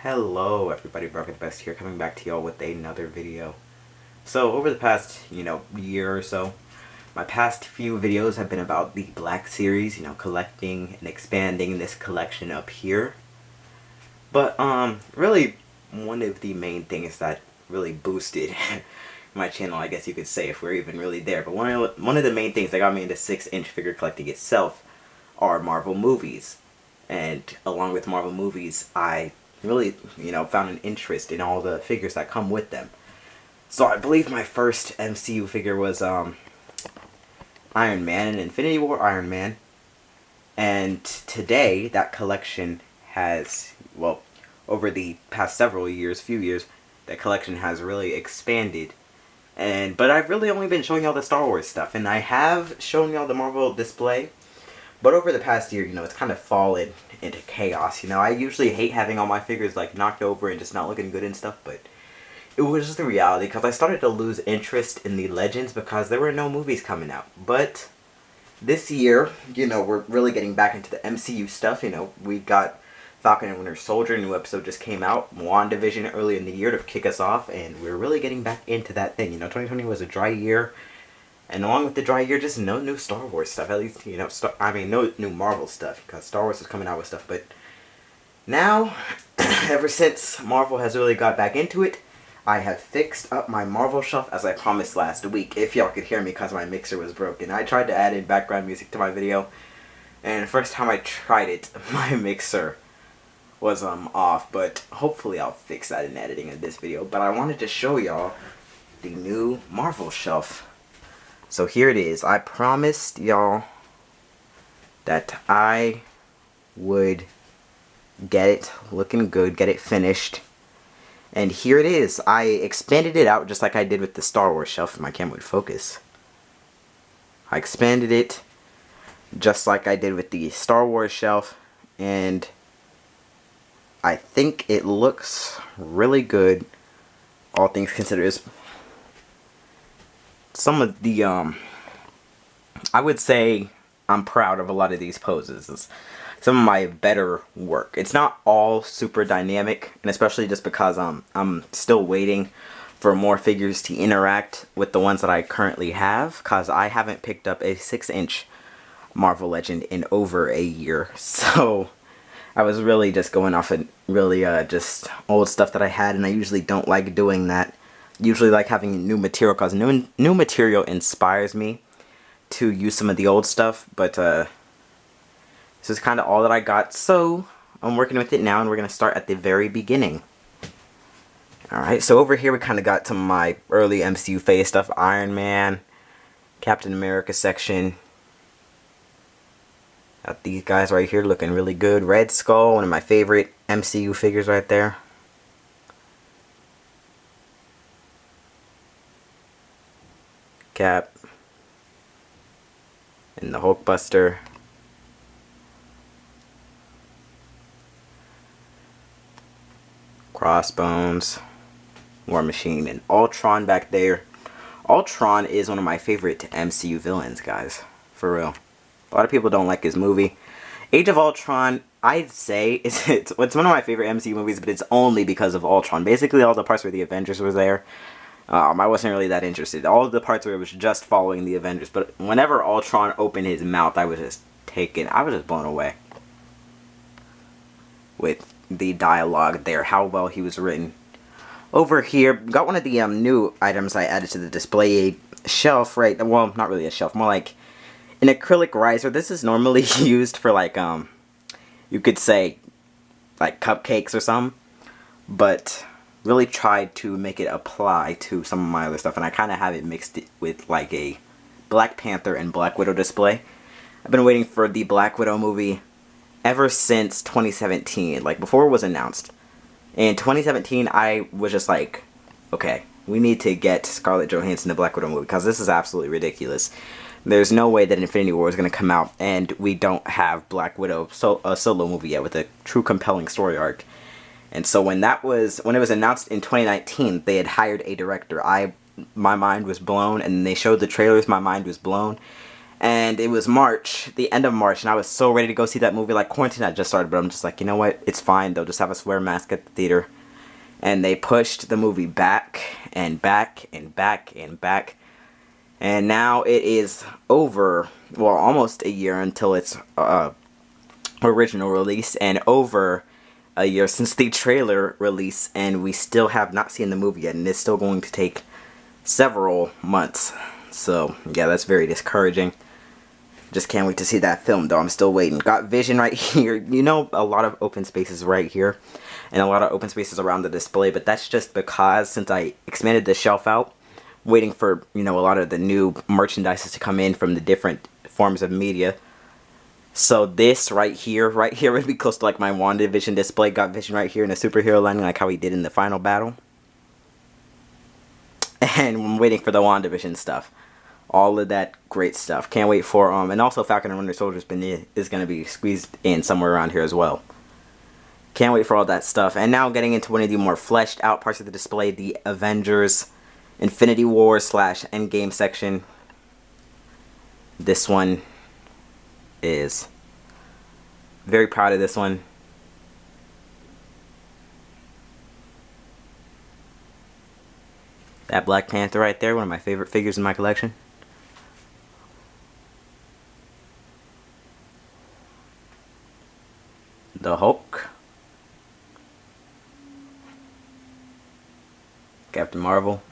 Hello everybody, Broken Best here, coming back to y'all with another video. So over the past, year or so, my past few videos have been about the Black series, collecting and expanding this collection up here. But really one of the main things that really boosted my channel, I guess you could say, if we're even really there, but one of the main things that got me into 6-inch figure collecting itself are Marvel movies. And along with Marvel movies, I really, found an interest in all the figures that come with them. So I believe my first MCU figure was Iron Man and Infinity War Iron Man. And today, that collection has, well, over the past few years, that collection has really expanded. But I've really only been showing y'all the Star Wars stuff, and I have shown y'all the Marvel display. But over the past year, it's kind of fallen into chaos. I usually hate having all my figures knocked over and just not looking good and stuff, but it was just the reality because I started to lose interest in the Legends because there were no movies coming out. But this year, we're really getting back into the MCU stuff. We got Falcon and Winter Soldier, a new episode just came out, WandaVision early in the year to kick us off, and we're really getting back into that thing. 2020 was a dry year. And along with the dry year, just no new Star Wars stuff. At least, no new Marvel stuff. Because Star Wars is coming out with stuff. But now, ever since Marvel has really got back into it, I have fixed up my Marvel shelf as I promised last week. If y'all could hear me because my mixer was broken. I tried to add in background music to my video. And the first time I tried it, my mixer was off. But hopefully I'll fix that in editing of this video. But I wanted to show y'all the new Marvel shelf. So here it is. I promised y'all that I would get it looking good, get it finished. And here it is. I expanded it out just like I did with the Star Wars shelf, if my camera would focus. I expanded it just like I did with the Star Wars shelf, and I think it looks really good, all things considered. Some of the, I would say I'm proud of a lot of these poses. It's some of my better work. It's not all super dynamic, and especially just because I'm still waiting for more figures to interact with the ones that I currently have, because I haven't picked up a 6-inch Marvel Legend in over a year. So I was really just going off of really just old stuff that I had, and I usually don't like doing that. Usually like having new material because new material inspires me to use some of the old stuff, but this is kind of all that I got, so I'm working with it now, and we're going to start at the very beginning. Alright, so over here we kind of got some of my early MCU phase stuff, Iron Man, Captain America section. Got these guys right here looking really good. Red Skull, one of my favorite MCU figures right there. Cap and the Hulkbuster. Crossbones, War Machine, and Ultron back there. Ultron is one of my favorite MCU villains, guys. For real. A lot of people don't like his movie. Age of Ultron, I'd say, it's one of my favorite MCU movies, but it's only because of Ultron. Basically, all the parts where the Avengers were there, I wasn't really that interested. All of the parts where it was just following the Avengers. But whenever Ultron opened his mouth, I was just blown away with the dialogue there, how well he was written. Over here, got one of the new items I added to the display shelf, right? Well, not really a shelf, more like an acrylic riser. This is normally used for you could say, like cupcakes or something. But really tried to make it apply to some of my other stuff, and I kind of have it mixed with like a Black Panther and Black Widow display. I've been waiting for the Black Widow movie ever since 2017, like before it was announced. In 2017, I was just like, okay, we need to get Scarlett Johansson the Black Widow movie, because this is absolutely ridiculous. There's no way that Infinity War is going to come out and we don't have Black Widow a solo movie yet with a true compelling story arc. And so when it was announced in 2019, they had hired a director. My mind was blown, and they showed the trailers, my mind was blown. And it was March, the end of March, and I was so ready to go see that movie. Like, quarantine had just started, but I'm just like, you know what? It's fine. They'll just have us wear a mask at the theater. And they pushed the movie back and back and back and back. And now it is over, well, almost a year until its original release, and over a year since the trailer release, and we still have not seen the movie yet, and it's still going to take several months. So, yeah, that's very discouraging. Just can't wait to see that film, though. I'm still waiting. Got Vision right here. You know, a lot of open spaces right here, and a lot of open spaces around the display, but that's just because since I expanded the shelf out, waiting for, you know, a lot of the new merchandises to come in from the different forms of media. So this right here would be close to like my WandaVision display. Got Vision right here in a superhero landing, like how he did in the final battle. And I'm waiting for the WandaVision stuff. All of that great stuff. Can't wait for, and also Falcon and Winter Soldier is going to be squeezed in somewhere around here as well. Can't wait for all that stuff. And now getting into one of the more fleshed out parts of the display, the Avengers Infinity War / Endgame section. This one is very proud of this one. That Black Panther right there, one of my favorite figures in my collection. The Hulk. Captain Marvel.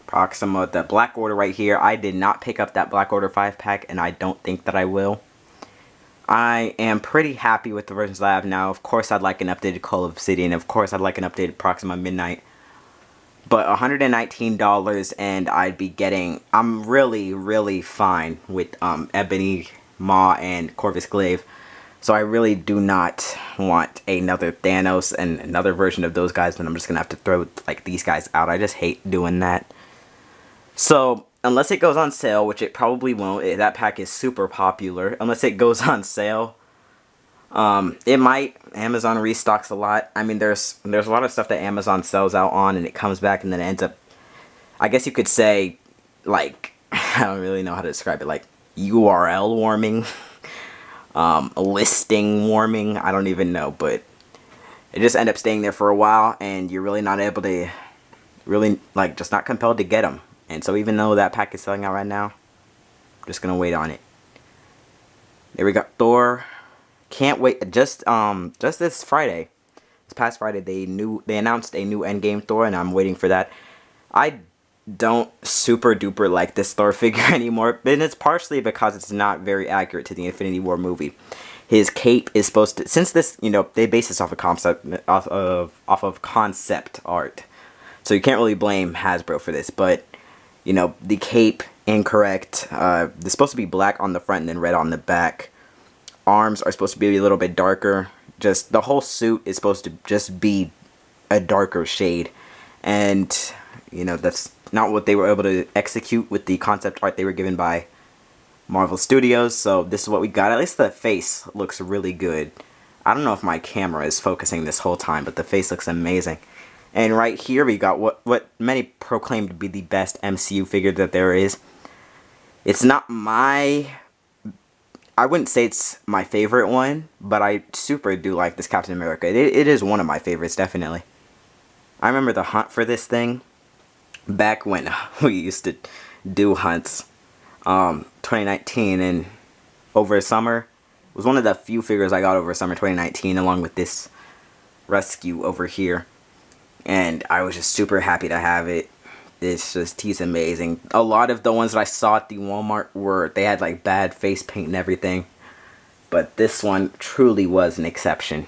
Proxima, the Black Order right here. I did not pick up that Black Order 5-pack, and I don't think that I will. I am pretty happy with the versions I have now. Of course, I'd like an updated Call of Obsidian. Of course, I'd like an updated Proxima Midnight. But $119, and I'd be getting... I'm really, really fine with Ebony Maw and Corvus Glaive. So I really do not want another Thanos and another version of those guys. Then I'm just going to have to throw like these guys out. I just hate doing that. So, unless it goes on sale, which it probably won't, that pack is super popular. Unless it goes on sale, it might. Amazon restocks a lot. I mean, there's a lot of stuff that Amazon sells out on, and it comes back, and then it ends up, I guess you could say, like, I don't really know how to describe it, like, URL warming, listing warming, I don't even know, but it just ends up staying there for a while, and you're really not able to, really, like, just not compelled to get them. And so even though that pack is selling out right now, I'm just gonna wait on it. There we go, Thor. Can't wait. Just this Friday, this past Friday, they announced a new Endgame Thor, and I'm waiting for that. I don't super duper like this Thor figure anymore, and it's partially because it's not very accurate to the Infinity War movie. His cape is supposed to, since this, you know, they base this off of concept art, so you can't really blame Hasbro for this, but. You know, the cape, incorrect. It's supposed to be black on the front and then red on the back. Arms are supposed to be a little bit darker. Just, the whole suit is supposed to just be a darker shade. And, you know, that's not what they were able to execute with the concept art they were given by Marvel Studios. So this is what we got. At least the face looks really good. I don't know if my camera is focusing this whole time, but the face looks amazing. And right here we got what many proclaim to be the best MCU figure that there is. It's not my... I wouldn't say it's my favorite one, but I super do like this Captain America. It is one of my favorites, definitely. I remember the hunt for this thing back when we used to do hunts. 2019, and over summer. It was one of the few figures I got over summer 2019, along with this rescue over here. And I was just super happy to have it. He's amazing. A lot of the ones that I saw at the Walmart they had like bad face paint and everything. But this one truly was an exception.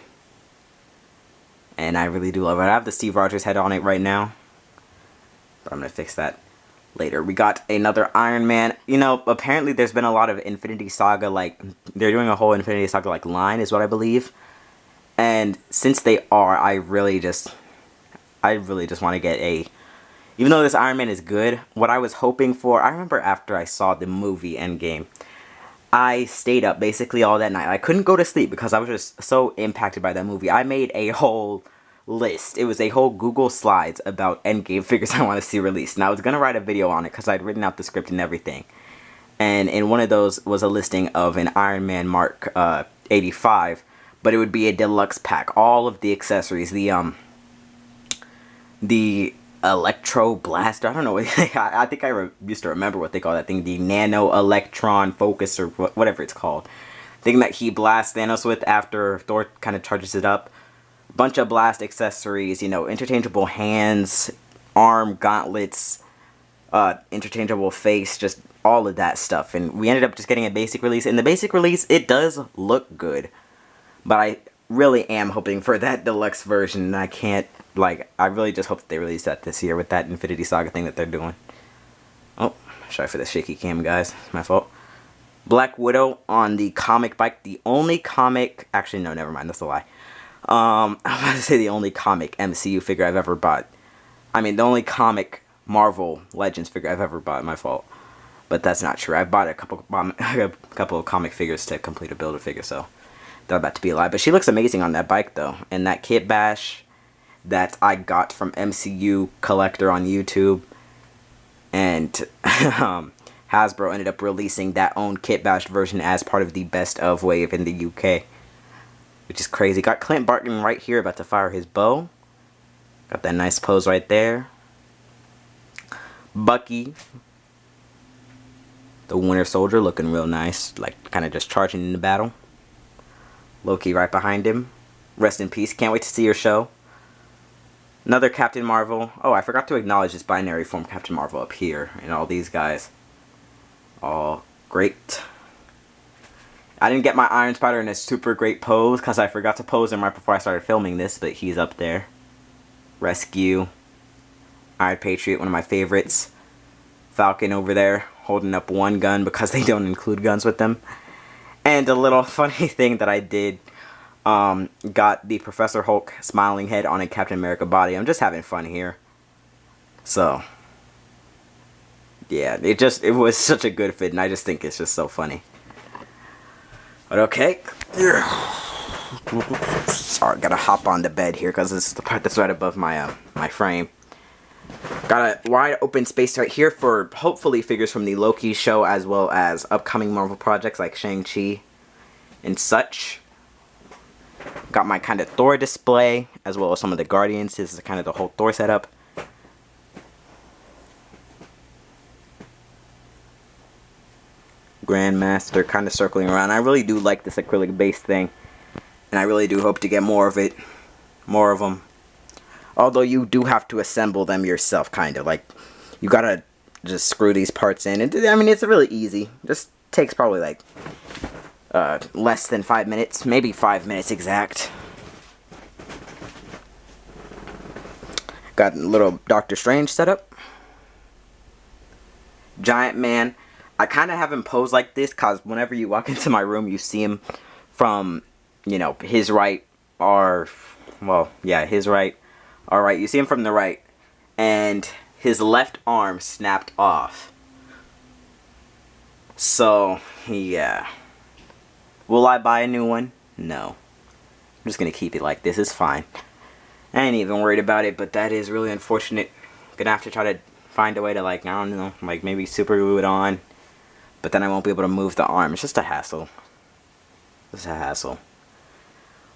And I really do love it. I have the Steve Rogers head on it right now. But I'm going to fix that later. We got another Iron Man. You know, apparently there's been a lot of Infinity Saga, like, they're doing a whole Infinity Saga, like, line is what I believe. And since they are, I really just want to get a... Even though this Iron Man is good, what I was hoping for... I remember after I saw the movie Endgame, I stayed up basically all that night. I couldn't go to sleep because I was just so impacted by that movie. I made a whole list. It was a whole Google Slides about Endgame figures I want to see released. And I was going to write a video on it because I'd written out the script and everything. And in one of those was a listing of an Iron Man Mark 85. But it would be a deluxe pack. All of the accessories. The Electro Blaster. I don't know what I think I used to remember what they call that thing. The Nano Electron Focus or whatever it's called. Thing that he blasts Thanos with after Thor kind of charges it up. Bunch of blast accessories, you know, interchangeable hands, arm gauntlets, interchangeable face, just all of that stuff. And we ended up just getting a basic release. In the basic release, it does look good. But I really am hoping for that deluxe version. And I can't, like, I really just hope that they release that this year with that Infinity Saga thing that they're doing. Oh, sorry for the shaky cam, guys. It's my fault. Black Widow on the comic bike. The only comic... Actually, no, never mind. That's a lie. I'm about to say the only comic MCU figure I've ever bought. I mean, the only comic Marvel Legends figure I've ever bought. My fault. But that's not true. I bought a couple of comic figures to complete a Build-A-Figure, so they're about to be a lie. But she looks amazing on that bike, though. And that Kit Bash that I got from MCU Collector on YouTube. And Hasbro ended up releasing that own Kit Bash version as part of the Best of wave in the UK. Which is crazy. Got Clint Barton right here about to fire his bow. Got that nice pose right there. Bucky, the Winter Soldier, looking real nice. Like, kind of just charging into battle. Loki right behind him. Rest in peace. Can't wait to see your show. Another Captain Marvel. Oh, I forgot to acknowledge this binary form Captain Marvel up here. And all these guys. All great. I didn't get my Iron Spider in a super great pose because I forgot to pose him right before I started filming this, but he's up there. Rescue. Iron Patriot, one of my favorites. Falcon over there holding up one gun because they don't include guns with them. And a little funny thing that I did, got the Professor Hulk smiling head on a Captain America body. I'm just having fun here. So, yeah, it was such a good fit, and I just think it's just so funny. But okay. Sorry, gotta hop on the bed here because this is the part that's right above my my frame. Got a wide open space right here for hopefully figures from the Loki show as well as upcoming Marvel projects like Shang-Chi and such. Got my kind of Thor display as well as some of the Guardians. This is kind of the whole Thor setup. Grandmaster kind of circling around. I really do like this acrylic base thing. And I really do hope to get more of it. More of them. Although you do have to assemble them yourself, kind of. Like, you gotta just screw these parts in. And, I mean, it's really easy. Just takes probably like less than 5 minutes. Maybe 5 minutes exact. Got a little Doctor Strange setup. Giant Man. I kind of have him pose like this because whenever you walk into my room, you see him from, you know, his right or, well, yeah, his right. All right, you see him from the right. And his left arm snapped off. So, yeah. Will I buy a new one? No. I'm just going to keep it like this. It's fine. I ain't even worried about it, but that is really unfortunate. Gonna have to try to find a way to, like, I don't know, like maybe super glue it on. But then I won't be able to move the arm. It's just a hassle. It's a hassle.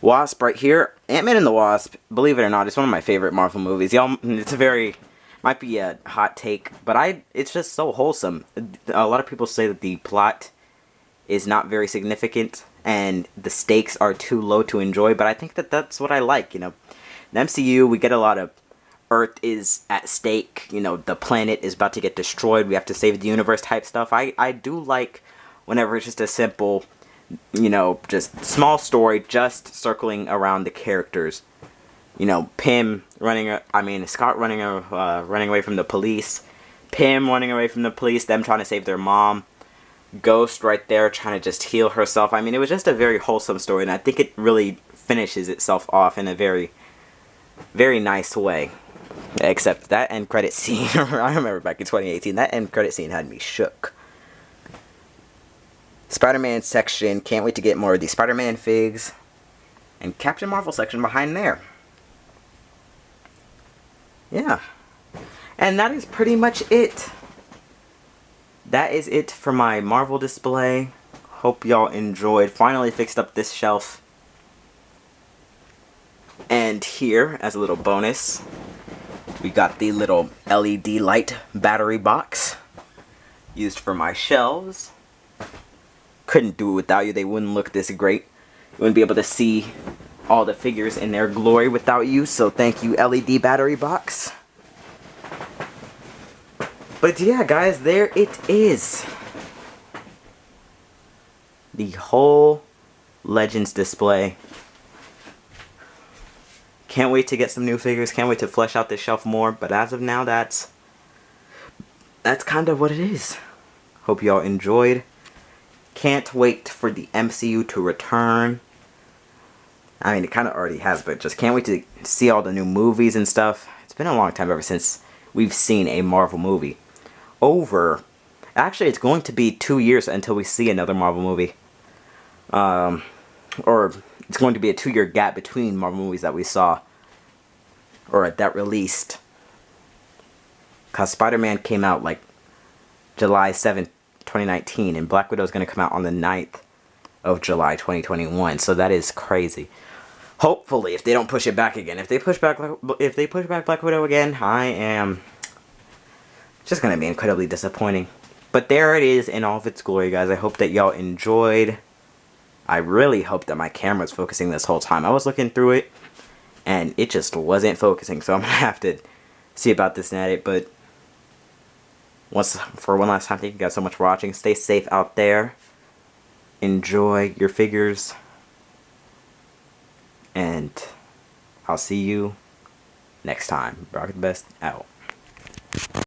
Wasp right here. Ant-Man and the Wasp, believe it or not, it's one of my favorite Marvel movies. Y'all, it's a very, might be a hot take, but it's just so wholesome. A lot of people say that the plot is not very significant and the stakes are too low to enjoy, but I think that that's what I like, you know. In MCU, we get a lot of Earth is at stake, you know, the planet is about to get destroyed, we have to save the universe type stuff. I do like whenever it's just a simple, you know, just small story, just circling around the characters. You know, Scott running away from the police, Pym running away from the police, them trying to save their mom, Ghost right there trying to just heal herself. I mean, it was just a very wholesome story, and I think it really finishes itself off in a very, very nice way. Except that end credit scene, I remember back in 2018, that end credit scene had me shook. Spider-Man section, can't wait to get more of these Spider-Man figs. And Captain Marvel section behind there. yeah. And that is pretty much it. That is it for my Marvel display. Hope y'all enjoyed. Finally fixed up this shelf. And here, as a little bonus, we got the little LED light battery box used for my shelves. Couldn't do it without you. They wouldn't look this great. You wouldn't be able to see all the figures in their glory without you. So thank you, LED battery box. But yeah, guys, there it is. The whole Legends display. Can't wait to get some new figures. Can't wait to flesh out this shelf more. But as of now, that's kind of what it is. Hope y'all enjoyed. Can't wait for the MCU to return. I mean, it kind of already has, but just can't wait to see all the new movies and stuff. It's been a long time ever since we've seen a Marvel movie. Actually, it's going to be 2 years until we see another Marvel movie. Or it's going to be a 2-year gap between Marvel movies that we saw, or that released. Because Spider-Man came out like July 7th, 2019, and Black Widow is going to come out on the 9th of July, 2021. So that is crazy. Hopefully, if they don't push it back again. If they push back Black Widow again, I am just going to be incredibly disappointing. But there it is in all of its glory, guys. I hope that y'all enjoyed. I really hope that my camera's focusing this whole time. I was looking through it, and it just wasn't focusing. So I'm going to have to see about this and edit. But for one last time, thank you guys so much for watching. Stay safe out there. Enjoy your figures. And I'll see you next time. Rocket the Best out.